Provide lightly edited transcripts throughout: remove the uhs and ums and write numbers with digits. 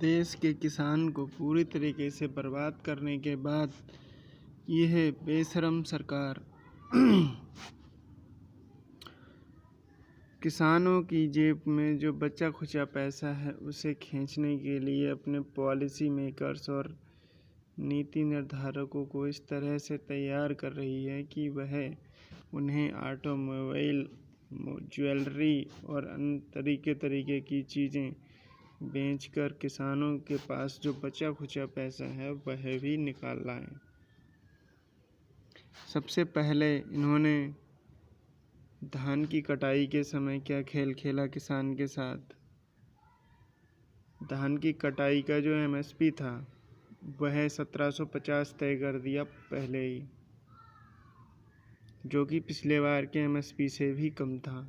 देश के किसान को पूरी तरीके से बर्बाद करने के बाद यह बेशरम सरकार किसानों की जेब में जो बचा खुचा पैसा है उसे खींचने के लिए अपने पॉलिसी मेकर्स और नीति निर्धारकों को इस तरह से तैयार कर रही है कि वह उन्हें ऑटोमोबाइल, ज्वेलरी और अन्य तरीके की चीज़ें बेचकर किसानों के पास जो बचा खुचा पैसा है वह भी निकाल लाएं। सबसे पहले इन्होंने धान की कटाई के समय क्या खेल खेला किसान के साथ। धान की कटाई का जो एमएसपी था वह 1750 तय कर दिया पहले ही, जो कि पिछले बार के एमएसपी से भी कम था।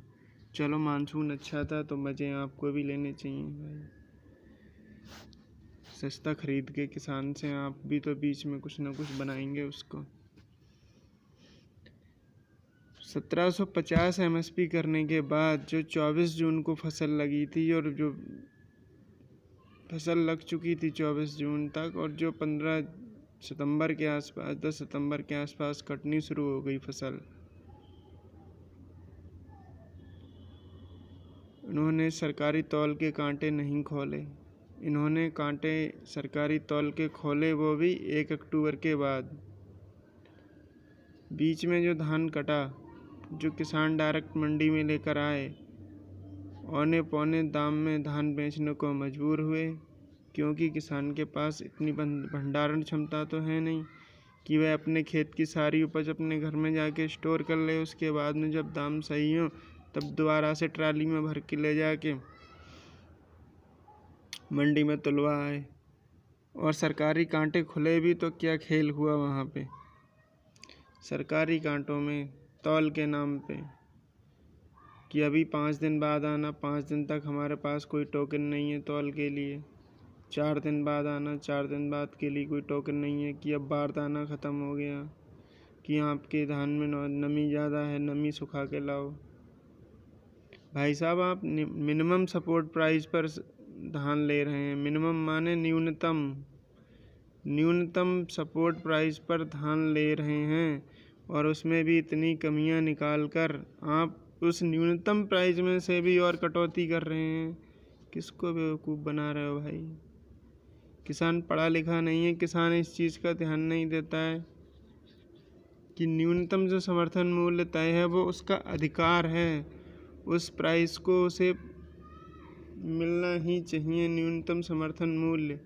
चलो मानसून अच्छा था तो मज़े आपको भी लेने चाहिए भाई। सस्ता खरीद के किसान से आप भी तो बीच में कुछ ना कुछ बनाएंगे उसको। 1750 एमएसपी करने के बाद जो 24 जून को फसल लगी थी और जो फसल लग चुकी थी 24 जून तक, और जो 15 सितंबर के आसपास 10 सितंबर के आसपास कटनी शुरू हो गई फसल, उन्होंने सरकारी तौल के कांटे नहीं खोले। इन्होंने कांटे सरकारी तौल के खोले वो भी 1 अक्टूबर के बाद। बीच में जो धान कटा, जो किसान डायरेक्ट मंडी में लेकर आए, औने पौने दाम में धान बेचने को मजबूर हुए, क्योंकि किसान के पास इतनी भंडारण क्षमता तो है नहीं कि वह अपने खेत की सारी उपज अपने घर में जाके स्टोर कर ले। उसके बाद में जब दाम सही हो तब दोबारा से ट्राली में भर के ले जाके मंडी में तुलवा आए। और सरकारी कांटे खुले भी तो क्या खेल हुआ वहाँ पे। सरकारी कांटों में तौल के नाम पे कि अभी 5 दिन बाद आना, 5 दिन तक हमारे पास कोई टोकन नहीं है तौल के लिए। 4 दिन बाद आना, 4 दिन बाद के लिए कोई टोकन नहीं है कि अब बारदाना ख़त्म हो गया, कि आपके धान में नमी ज़्यादा है, नमी सुखा के लाओ। भाई साहब, आप मिनिमम सपोर्ट प्राइस पर धान ले रहे हैं। मिनिमम माने न्यूनतम सपोर्ट प्राइस पर धान ले रहे हैं, और उसमें भी इतनी कमियां निकाल कर आप उस न्यूनतम प्राइस में से भी और कटौती कर रहे हैं। किसको बेवकूफ़ बना रहे हो भाई। किसान पढ़ा लिखा नहीं है, किसान इस चीज़ का ध्यान नहीं देता है कि न्यूनतम जो समर्थन मूल्य तय है वो उसका अधिकार है, उस प्राइस को उसे मिलना ही चाहिए, न्यूनतम समर्थन मूल्य।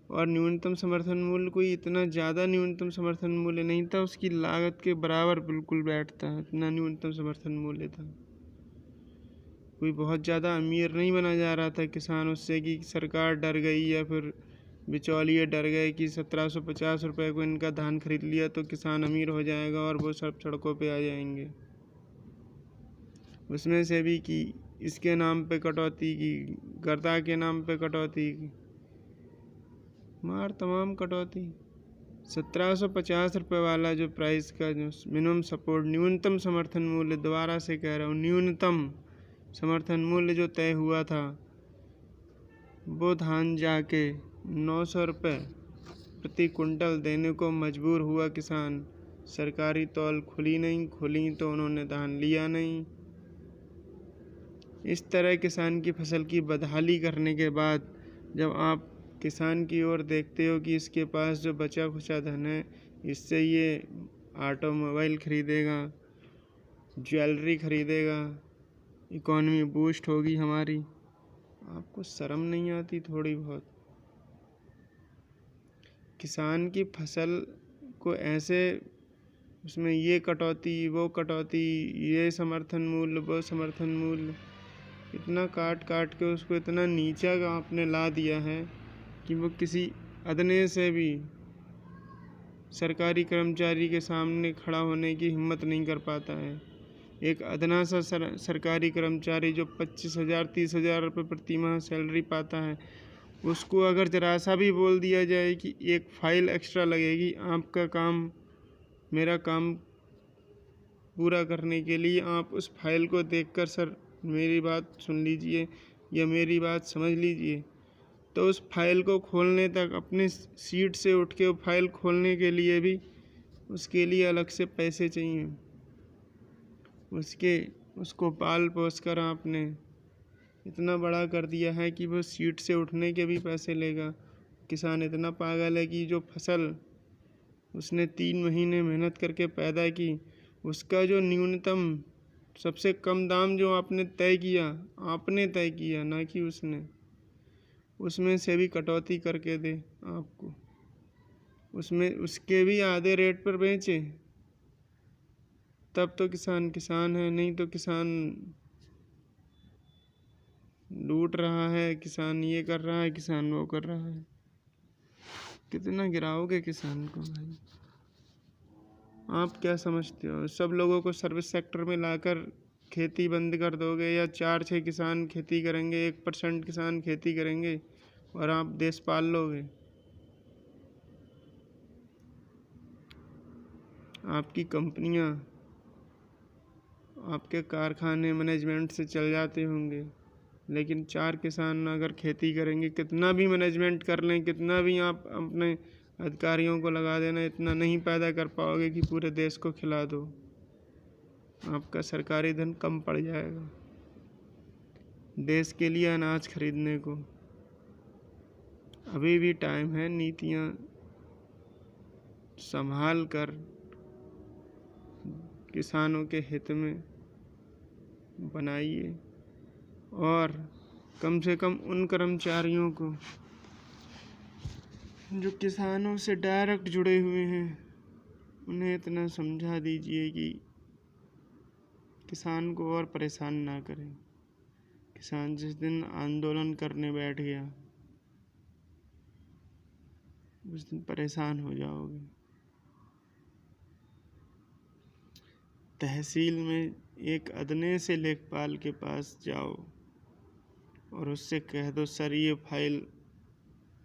और न्यूनतम समर्थन मूल्य कोई इतना ज़्यादा न्यूनतम समर्थन मूल्य नहीं था, उसकी लागत के बराबर बिल्कुल बैठता है, इतना न्यूनतम समर्थन मूल्य था। कोई बहुत ज़्यादा अमीर नहीं बना जा रहा था किसान उससे कि सरकार डर गई या फिर बिचौलिए डर गए कि 1750 रुपये को इनका धान खरीद लिया तो किसान अमीर हो जाएगा और वो सब सड़कों पे आ जाएंगे। उसमें से भी कि इसके नाम पे कटौती की, गर्दा के नाम पे कटौती की, मार तमाम कटौती। 1750 रुपये वाला जो प्राइस का जो मिनिमम सपोर्ट, न्यूनतम समर्थन मूल्य, दोबारा से कह रहा हूँ, न्यूनतम समर्थन मूल्य जो तय हुआ था, वो धान जाके 900 रुपये प्रति कुंटल देने को मजबूर हुआ किसान। सरकारी तौल खुली तो उन्होंने धान लिया नहीं। इस तरह किसान की फसल की बदहाली करने के बाद जब आप किसान की ओर देखते हो कि इसके पास जो बचा खुचा धन है, इससे ये ऑटोमोबाइल खरीदेगा, ज्वेलरी खरीदेगा, इकॉनमी बूस्ट होगी हमारी, आपको शर्म नहीं आती थोड़ी बहुत। किसान की फसल को ऐसे उसमें ये कटौती, वो कटौती, ये समर्थन मूल्य, वो समर्थन मूल्य, इतना काट के उसको इतना नीचा आपने ला दिया है कि वो किसी अदने से भी सरकारी कर्मचारी के सामने खड़ा होने की हिम्मत नहीं कर पाता है। एक अदना सा सरकारी कर्मचारी जो 25,000 30,000 रुपये प्रति माह सैलरी पाता है, उसको अगर जरा सा भी बोल दिया जाए कि एक फ़ाइल एक्स्ट्रा लगेगी आपका काम, मेरा काम पूरा करने के लिए, आप उस फाइल को देखकर सर मेरी बात सुन लीजिए, या मेरी बात समझ लीजिए। तो उस फाइल को खोलने तक अपने सीट से उठ के वो फाइल खोलने के लिए भी उसके लिए अलग से पैसे चाहिए। उसको पाल पोस कर आपने इतना बड़ा कर दिया है कि वो सीट से उठने के भी पैसे लेगा। किसान इतना पागल है कि जो फसल उसने 3 महीने मेहनत करके पैदा की, उसका जो न्यूनतम सबसे कम दाम जो आपने तय किया, ना कि उसने, उसमें से भी कटौती करके दे आपको, उसमें उसके भी आधे रेट पर बेचे, तब तो किसान किसान है। नहीं तो किसान लूट रहा है, किसान ये कर रहा है, किसान वो कर रहा है। कितना गिराओगे किसान को भाई? आप क्या समझते हो? सब लोगों को सर्विस सेक्टर में लाकर खेती बंद कर दोगे, या 4-6 किसान खेती करेंगे, 1% किसान खेती करेंगे और आप देश पाल लोगे? आपकी कंपनियां, आपके कारखाने मैनेजमेंट से चल जाते होंगे, लेकिन 4 किसान अगर खेती करेंगे, कितना भी मैनेजमेंट कर लें, कितना भी आप अपने अधिकारियों को लगा देना, इतना नहीं पैदा कर पाओगे कि पूरे देश को खिला दो। आपका सरकारी धन कम पड़ जाएगा देश के लिए अनाज खरीदने को। अभी भी टाइम है, नीतियाँ संभाल कर किसानों के हित में बनाइए, और कम से कम उन कर्मचारियों को जो किसानों से डायरेक्ट जुड़े हुए हैं, उन्हें इतना समझा दीजिए कि किसान को और परेशान ना करें। किसान जिस दिन आंदोलन करने बैठ गया, उस दिन परेशान हो जाओगे। तहसील में एक अदने से लेखपाल के पास जाओ और उससे कह दो, सर ये फाइल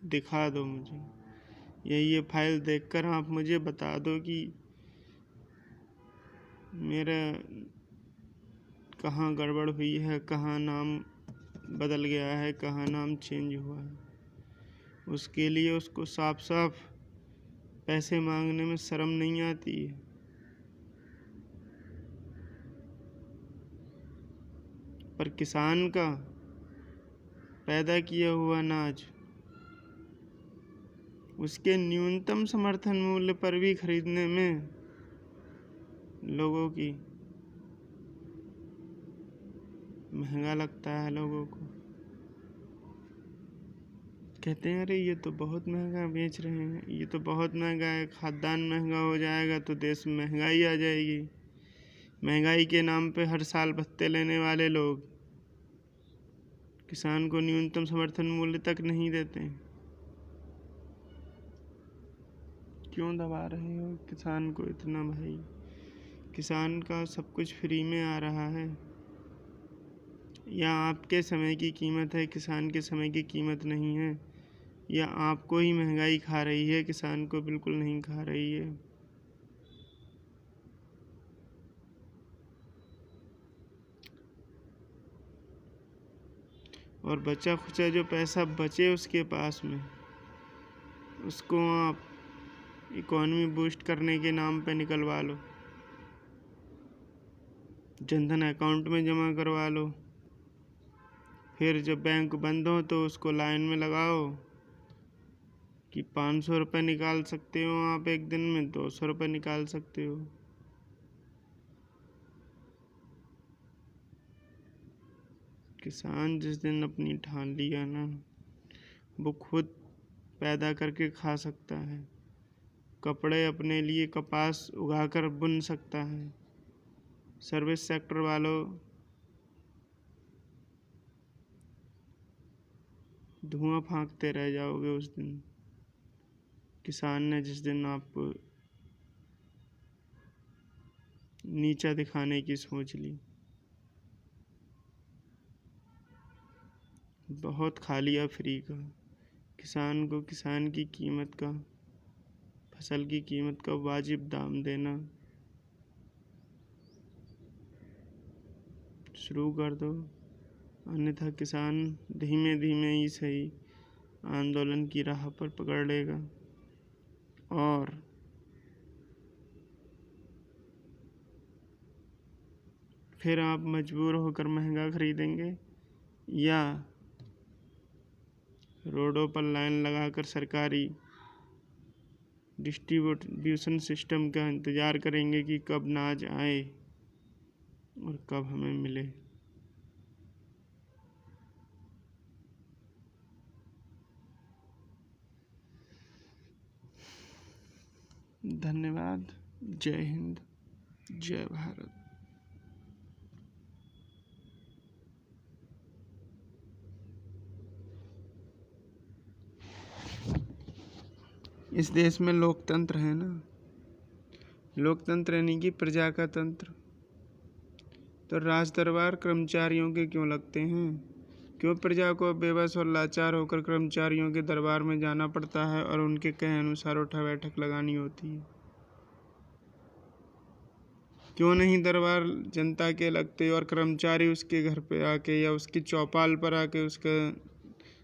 दिखा दो मुझे, ये फाइल देखकर आप मुझे बता दो कि मेरा कहाँ गड़बड़ हुई है, कहाँ नाम बदल गया है, कहाँ नाम चेंज हुआ है। उसके लिए उसको साफ साफ पैसे मांगने में शर्म नहीं आती है। पर किसान का पैदा किया हुआ अनाज उसके न्यूनतम समर्थन मूल्य पर भी खरीदने में लोगों की महंगा लगता है। लोगों को कहते हैं, अरे ये तो बहुत महंगा बेच रहे हैं, ये तो बहुत महंगा है, खाद्यान्न महंगा हो जाएगा तो देश में महंगाई आ जाएगी। महंगाई के नाम पे हर साल भत्ते लेने वाले लोग किसान को न्यूनतम समर्थन मूल्य तक नहीं देते। क्यों दबा रहे हो किसान को इतना भाई? किसान का सब कुछ फ्री में आ रहा है, या आपके समय की कीमत है, किसान के समय की कीमत नहीं है, या आपको ही महंगाई खा रही है, किसान को बिल्कुल नहीं खा रही है। और बचा खुचा जो पैसा बचे उसके पास में, उसको आप इकॉनमी बूस्ट करने के नाम पे निकलवा लो, जनधन अकाउंट में जमा करवा लो। फिर जब बैंक बंद हो तो उसको लाइन में लगाओ कि 500 रुपये निकाल सकते हो आप एक दिन में, 200 रुपये निकाल सकते हो। किसान जिस दिन अपनी ठान लिया ना, वो खुद पैदा करके खा सकता है, कपड़े अपने लिए कपास उगाकर बुन सकता है। सर्विस सेक्टर वालों, धुआं फांकते रह जाओगे उस दिन। किसान ने जिस दिन आपको नीचा दिखाने की सोच ली, बहुत खा लिया फ्री का। किसान को किसान की कीमत का, फसल की कीमत का वाजिब दाम देना शुरू कर दो। अन्यथा किसान धीमे धीमे ही सही आंदोलन की राह पर पकड़ लेगा और फिर आप मजबूर होकर महंगा खरीदेंगे या रोडों पर लाइन लगाकर सरकारी डिस्ट्रीब्यूशन सिस्टम का इंतज़ार करेंगे कि कब अनाज आए और कब हमें मिले। धन्यवाद। जय हिंद, जय भारत। इस देश में लोकतंत्र है ना, लोकतंत्र यानी कि प्रजा का तंत्र। तो राज दरबार कर्मचारियों के क्यों लगते हैं? क्यों प्रजा को बेबस और लाचार होकर कर्मचारियों के दरबार में जाना पड़ता है और उनके कहे अनुसार उठा बैठक लगानी होती है? क्यों नहीं दरबार जनता के लगते और कर्मचारी उसके घर पे आके या उसकी चौपाल पर आके उसका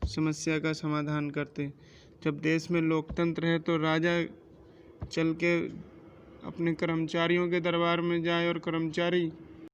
समस्या का समाधान करते? जब देश में लोकतंत्र है तो राजा चल के अपने कर्मचारियों के दरबार में जाए और कर्मचारी